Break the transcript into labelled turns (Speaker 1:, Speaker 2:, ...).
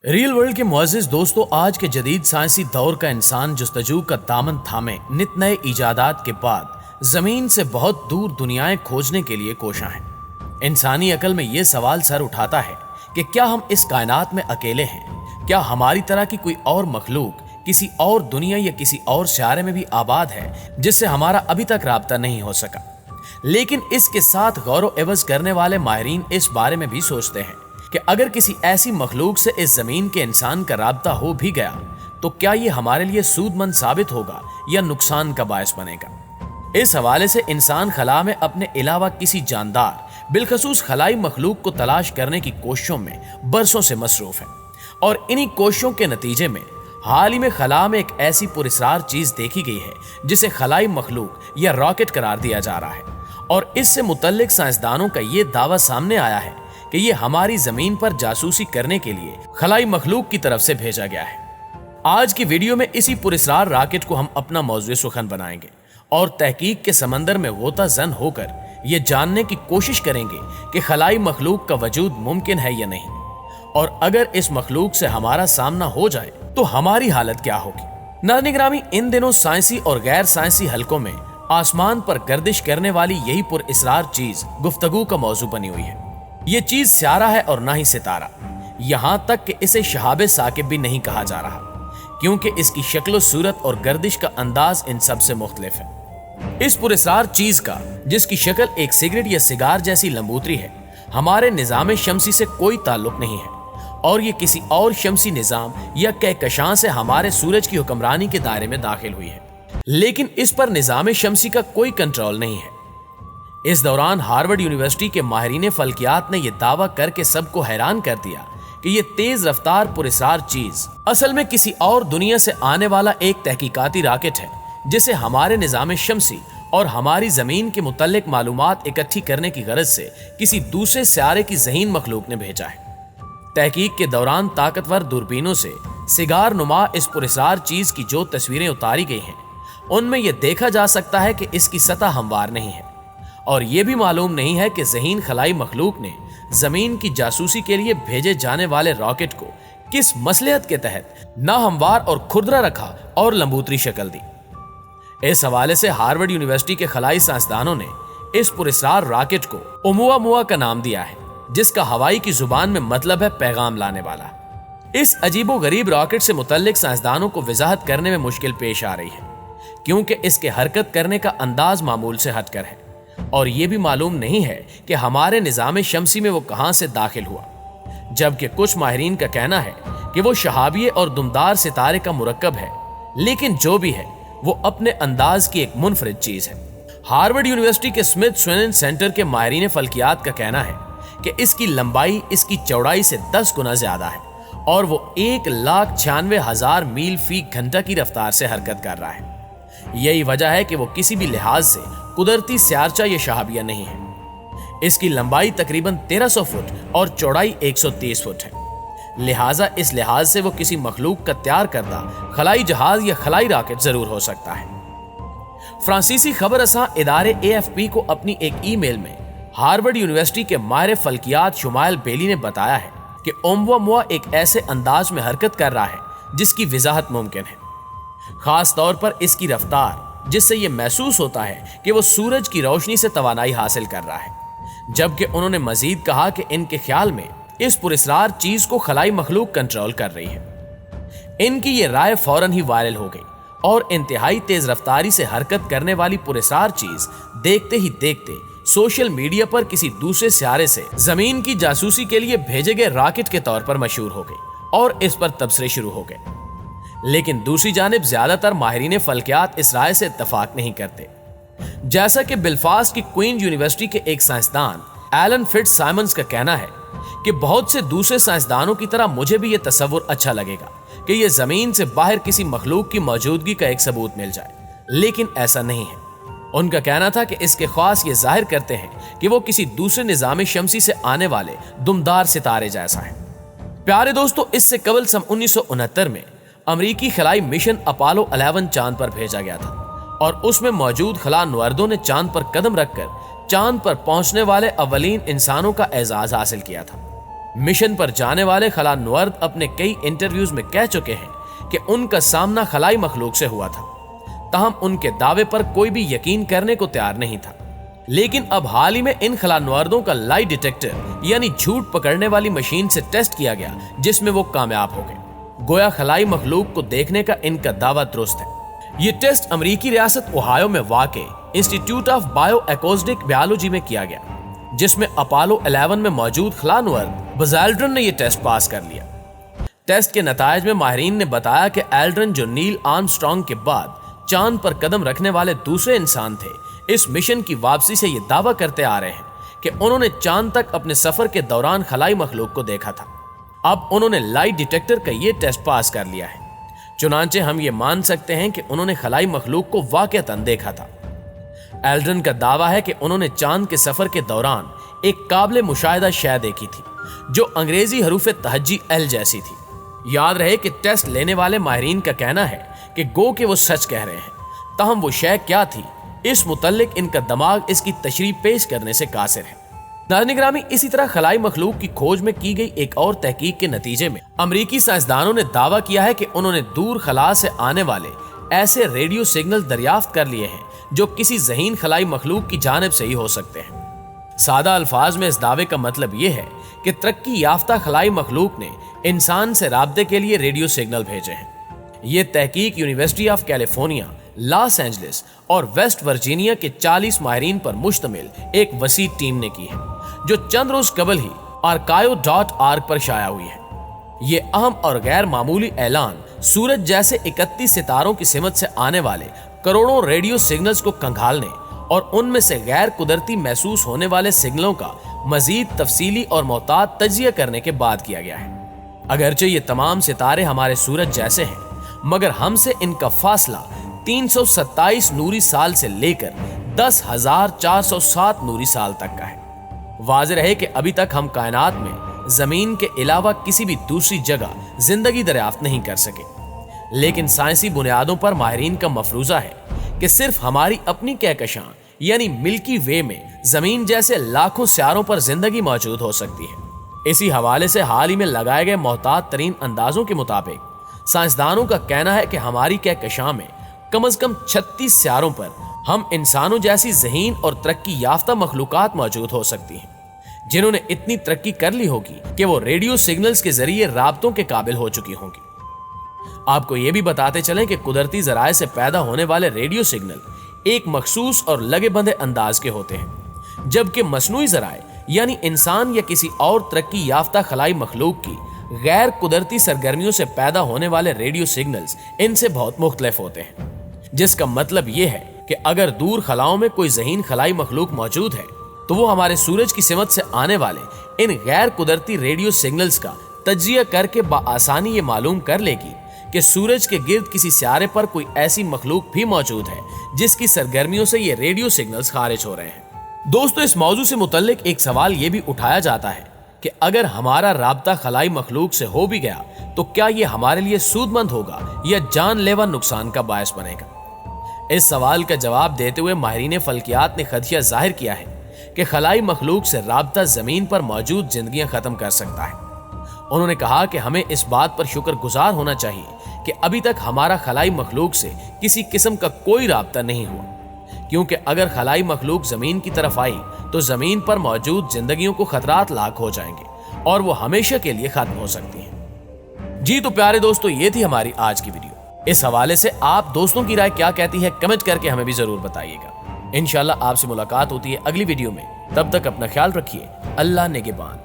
Speaker 1: Real world के मुअज़्ज़िज़ दोस्तों, आज के जदीद साइंसी दौर का इंसान जुस्तजू का दामन थामे नित नए इजादात के बाद जमीन से बहुत दूर दुनियाएं खोजने के लिए कोशां है। इंसानी अकल में यह सवाल सर उठाता है कि क्या हम इस कायनात में अकेले हैं? क्या हमारी तरह की कोई और मखलूक किसी और दुनिया या किसी और सियारे में भी आबाद है जिससे हमारा अभी तक राब्ता नहीं हो सका? लेकिन इसके साथ गौर एवज करने वाले माहिरीन इस बारे में भी सोचते हैं कि अगर किसी ऐसी मखलूक से इस जमीन के इंसान का राब्ता हो भी गया तो क्या ये हमारे लिए सूदमंद साबित होगा या नुकसान का बायस बनेगा? इस हवाले से इंसान खला में अपने अलावा किसी जानदार बिलखसूस खलाई मखलूक को तलाश करने की कोशिशों में बरसों से मसरूफ है और इन्हीं कोशिशों के नतीजे में हाल ही में खला में एक ऐसी पुरस्रार चीज देखी गई है जिसे खलाई मखलूक या रॉकेट करार दिया जा रहा है और इससे मुतल्लिक साइंसदानों का ये दावा सामने आया है कि ये हमारी जमीन पर जासूसी करने के लिए खलाई मखलूक की तरफ से भेजा गया है। आज की वीडियो में इसी पुरस्रार रॉकेट को हम अपना मौज़ूए सुखन बनाएंगे और तहकीक के समंदर में गोता जन होकर ये जानने की कोशिश करेंगे कि खलाई मखलूक का वजूद मुमकिन है या नहीं, और अगर इस मखलूक से हमारा सामना हो जाए तो हमारी हालत क्या होगी। नाज़रीन गिरामी, इन दिनों साइंसी और गैर साइंसी हलकों में आसमान पर गर्दिश करने वाली यही पुरअसरार चीज गुफ्तगू का मौजू बनी हुई है। ये चीज स्यारा है और ना ही सितारा, यहां तक कि इसे शहाबे साकिब भी नहीं कहा जा रहा क्योंकि इसकी शक्ल सूरत और गर्दिश का अंदाज इन सब से मुख्तलिफ है। इस पुरअसरार चीज का, जिसकी शक्ल एक सिगरेट या सिगार जैसी लंबूतरी है, हमारे निजाम शमसी से कोई ताल्लुक नहीं है और ये किसी और शमसी निजाम या कहकशां से हमारे सूरज की हुक्मरानी के दायरे में दाखिल हुई है, लेकिन इस पर निजाम शमसी का कोई कंट्रोल नहीं है। इस दौरान हार्वर्ड यूनिवर्सिटी के माहिरीन फल्कियात ने यह दावा करके सबको हैरान कर दिया कि यह तेज रफ्तार पुरअसरार चीज असल में किसी और दुनिया से आने वाला एक तहकीकाती रॉकेट है जिसे हमारे निजाम शमसी और हमारी जमीन के मुतल्लिक मालूमात इकट्ठी करने की गरज से किसी दूसरे सियारे की ज़हीन मखलूक ने भेजा है। तहकीक के दौरान ताकतवर दूरबीनों से सिगार नुमा इस पुरअसरार चीज की जो तस्वीरें उतारी गई हैं उनमें यह देखा जा सकता है कि इसकी सतह हमवार नहीं है और यह भी मालूम नहीं है कि ज़हीन खलाई मखलूक ने जमीन की जासूसी के लिए भेजे जाने वाले रॉकेट को किस मसलहत के तहत नाहमवार और खुरदरा रखा और लंबूतरी शक्ल दी। इस हवाले से हार्वर्ड यूनिवर्सिटी के खलाई साइंसदानों ने इस पुरअसरार रॉकेट को ओमुआ का नाम दिया है, जिसका हवाई की जुबान में मतलब है पैगाम लाने वाला। इस अजीबो गरीब रॉकेट से मुतल्लिक साइंसदानों को वजाहत करने में मुश्किल पेश आ रही है क्योंकि इसके हरकत करने का अंदाज मामूल से हटकर है और यह भी मालूम नहीं है कि हमारे निजाम शमसी में वो कहां से दाखिल हुआ, जबकि कुछ माहिरीन का कहना है कि वो शहाबिये और दुमदार सितारे का मुरक्कब है, लेकिन जो भी है वो अपने अंदाज की एक मुनफरिद चीज है। हार्वर्ड यूनिवर्सिटी के स्मिथसोनियन सेंटर के माहिरीन फल्कियात का कहना है कि इसकी लंबाई इसकी चौड़ाई से 10 गुना ज्यादा है और वो 1,96,000 मील फी घंटा की रफ्तार से हरकत कर रहा है। यही वजह है कि वो किसी भी लिहाज से कुदरती सियारचा या शहाबिया नहीं है। इसकी लंबाई तकरीबन 1300 फुट और चौड़ाई 130 फुट है, लिहाजा इस लिहाज से वो किसी मखलूक का तैयार करदा खलाई जहाज या खलाई रॉकेट जरूर हो सकता है। फ्रांसीसी खबर रसां इदारे AFP को अपनी एक ईमेल में हार्वर्ड यूनिवर्सिटी के माहिर फल्कियात शुमाइल बेली ने बताया है कि ओमुआ एक ऐसे अंदाज में हरकत कर रहा है जिसकी वजाहत मुमकिन है, खास तौर पर इसकी रफ्तार, जिससे यह महसूस होता है कि वो सूरज की रोशनी से तवानाई हासिल कर रहा है। जबकि उन्होंने मजीद कहा कि इनके ख्याल में इस पुरअसरार चीज को खलाई मखलूक कंट्रोल कर रही है। इनकी ये राय फौरन ही वायरल हो गई और इंतहाई तेज रफ्तारी से हरकत करने वाली पुरअसरार चीज देखते ही देखते सोशल मीडिया पर किसी दूसरे सियारे से जमीन की जासूसी के लिए भेजे गए रॉकेट के तौर पर मशहूर हो गई और इस पर तबसरे शुरू हो गए। लेकिन दूसरी जानिब ज्यादातर माहिरीन फल्कियात इस राय से इत्तफाक नहीं करते। जैसा कि बेलफास्ट की क्वीन यूनिवर्सिटी के एक साइंसदान एलन फिट्जसाइमंस का कहना है कि बहुत से दूसरे साइंसदानों की तरह मुझे भी यह तस्वुर अच्छा लगेगा कि यह जमीन से बाहर किसी मखलूक की मौजूदगी का एक सबूत मिल जाए, लेकिन ऐसा नहीं है। उनका कहना था कि इसके ख्वास ये जाहिर करते हैं कि वो किसी दूसरे निजाम शमसी से आने वाले दुमदार सितारे जैसा है। प्यारे दोस्तों, इससे कबल सन 1969 में अमरीकी खलाई मिशन अपोलो 11 चांद पर भेजा गया था और उसमें मौजूद खला नुअर्दों ने चांद पर कदम रखकर चांद पर पहुंचने वाले अव्वलीन इंसानों का एजाज हासिल किया था। मिशन पर जाने वाले खलानुवर्द अपने कई इंटरव्यूज में कह चुके हैं कि उनका सामना खलाई मखलूक से हुआ था, ताहम उनके दावे पर कोई भी यकीन करने को तैयार नहीं था। लेकिन अब हाल ही में इन खलानुवर्दों का लाई डिटेक्टर यानी झूठ पकड़ने वाली मशीन से टेस्ट किया गया, जिसमें वो कामयाब हो गए। गोया खलाई मखलूक को देखने का इनका दावा दुरुस्त है। ये टेस्ट अमेरिकी रियासत ओहायो में वाक़ institute of bio acoustic biology में किया गया, जिसमें अपोलो 11 में मौजूद खलानुवर्द बज़ एल्ड्रिन ने यह टेस्ट पास कर लिया। टेस्ट के नतायज में माहिरीन ने बताया कि एल्ड्रिन, जो नील आर्मस्ट्रांग के बाद चांद पर कदम रखने वाले दूसरे इंसान थे, इस मिशन की वापसी से ये दावा करते आ रहे हैं कि उन्होंने चांद तक अपने सफर के दौरान खलाई मखलूक को देखा था। अब उन्होंने लाई डिटेक्टर का ये टेस्ट पास कर लिया है, चुनांचे हम ये मान सकते हैं कि उन्होंने खलाई मखलूक को वाकईतन देखा था। एल्ड्रिन का दावा है कि उन्होंने चांद के सफर के दौरान एक काबिल मुशाहिदा शय देखी थी, जो अंग्रेजी हरूफ तहज्जी एल जैसी थी। याद रहे कि टेस्ट लेने वाले माहिरीन का कहना है कि गो के वो सच कह रहे हैं, ताहम वो शय क्या थी, इस मुतल्लिक इनका दिमाग इसकी तशरीह पेश करने से कासिर है। नाज़रीन गिरामी, इसी तरह खलाई मखलूक की खोज में की गई एक और तहकीक के नतीजे में अमरीकी साइंसदानों ने दावा किया है कि उन्होंने दूर खला से आने वाले ऐसे रेडियो सिग्नल दरियाफ्त कर लिए हैं जो किसी ज़हीन खलाई मखलूक की जानिब से ही हो सकते हैं। सादा अल्फाज में इस दावे का मतलब यह है कि तरक्की याफ्ता खलाई मखलूक ने इंसान से राब्ते के लिए रेडियो सिग्नल भेजे हैं। ये तहकीक university of California, Los Angeles और वेस्ट वर्जीनिया के 40 माहिरीन पर मुश्तमिल एक वसी टीम ने की है, जो चंद रोज कबल ही archive.org पर शाया हुई है। ये अहम और गैर मामूली ऐलान सूरज जैसे 31 सितारों की सिमत से आने वाले करोड़ों रेडियो सिग्नल्स को कंघालने और उनमें से गैर कुदरती महसूस होने वाले सिग्नलों का मजीद तफसीली और मोहतात तज्जिया करने के बाद किया गया है। अगरचे ये तमाम सितारे हमारे सूरज जैसे हैं, मगर हमसे इनका फासला 327 नूरी साल से लेकर 10,407 नूरी साल तक का है। वाज़ेह रहे कि अभी तक हम कायनात में जमीन के अलावा किसी भी दूसरी जगह जिंदगी दरियाफ्त नहीं कर सके, लेकिन साइंसी बुनियादों पर माहिरीन का मफरूजा है कि सिर्फ हमारी अपनी कहकशां यानी मिल्की वे में जमीन जैसे लाखों सियारों पर जिंदगी मौजूद हो सकती है। इसी हवाले से हाल ही में लगाए गए मोहतात तरीन अंदाजों के मुताबिक साइंसदानों का कहना है कि हमारी कहकशां में कम अज कम 36 सियारों पर हम इंसानों जैसी ज़हीन और तरक्की याफ्ता मखलूकात मौजूद हो सकती हैं, जिन्होंने इतनी तरक्की कर ली होगी कि वो रेडियो सिग्नल्स के जरिए राब्तों के काबिल हो चुकी होंगी। आपको ये भी बताते चलें कि कुदरती जराए से पैदा होने वाले रेडियो सिग्नल एक मखसूस और लगे बंधे अंदाज के होते हैं, जबकि मसनूई जराए यानी इंसान या किसी और तरक्की याफ्ता खलाई मखलूक की गैर कुदरती सरगर्मियों से पैदा होने वाले रेडियो सिग्नल्स इनसे बहुत मुख्तलिफ होते हैं। जिसका मतलब यह है कि अगर दूर खलाओं में कोई ज़हीन खलाई मखलूक मौजूद है, तो वो हमारे सूरज की सिमत से आने वाले इन गैर कुदरती रेडियो सिग्नल्स का तज्जिया करके बाआसानी ये मालूम कर लेगी कि सूरज के गिर्द किसी सियारे पर कोई ऐसी मखलूक भी मौजूद है जिसकी सरगर्मियों से ये रेडियो सिग्नल्स खारिज हो रहे हैं। दोस्तों, इस मौजू से मुतल्लिक एक सवाल ये भी उठाया जाता है कि अगर हमारा राब्ता खलाई मखलूक से हो भी गया तो क्या ये हमारे लिए सूदमंद होगा या जानलेवा नुकसान का बायस बनेगा। इस सवाल का जवाब देते हुए माहिरीन फल्कियात ने खदशा जाहिर किया है कि खलाई मखलूक से राब्ता जमीन पर मौजूद जिंदगियां खत्म कर सकता है। उन्होंने कहा कि हमें इस बात पर शुक्रगुजार होना चाहिए कि अभी तक हमारा खलाई मखलूक से किसी किस्म का कोई राब्ता नहीं हुआ, क्योंकि अगर खलाई मखलूक जमीन की तरफ आई तो जमीन पर मौजूद जिंदगियों को खतरात लाक हो जाएंगे और वो हमेशा के लिए खत्म हो सकती हैं। जी तो प्यारे दोस्तों, ये थी हमारी आज की वीडियो। इस हवाले से आप दोस्तों की राय क्या कहती है, कमेंट करके हमें भी जरूर बताइएगा। इंशाल्लाह आपसे मुलाकात होती है अगली वीडियो में। तब तक अपना ख्याल रखिए। अल्लाह निगहबान।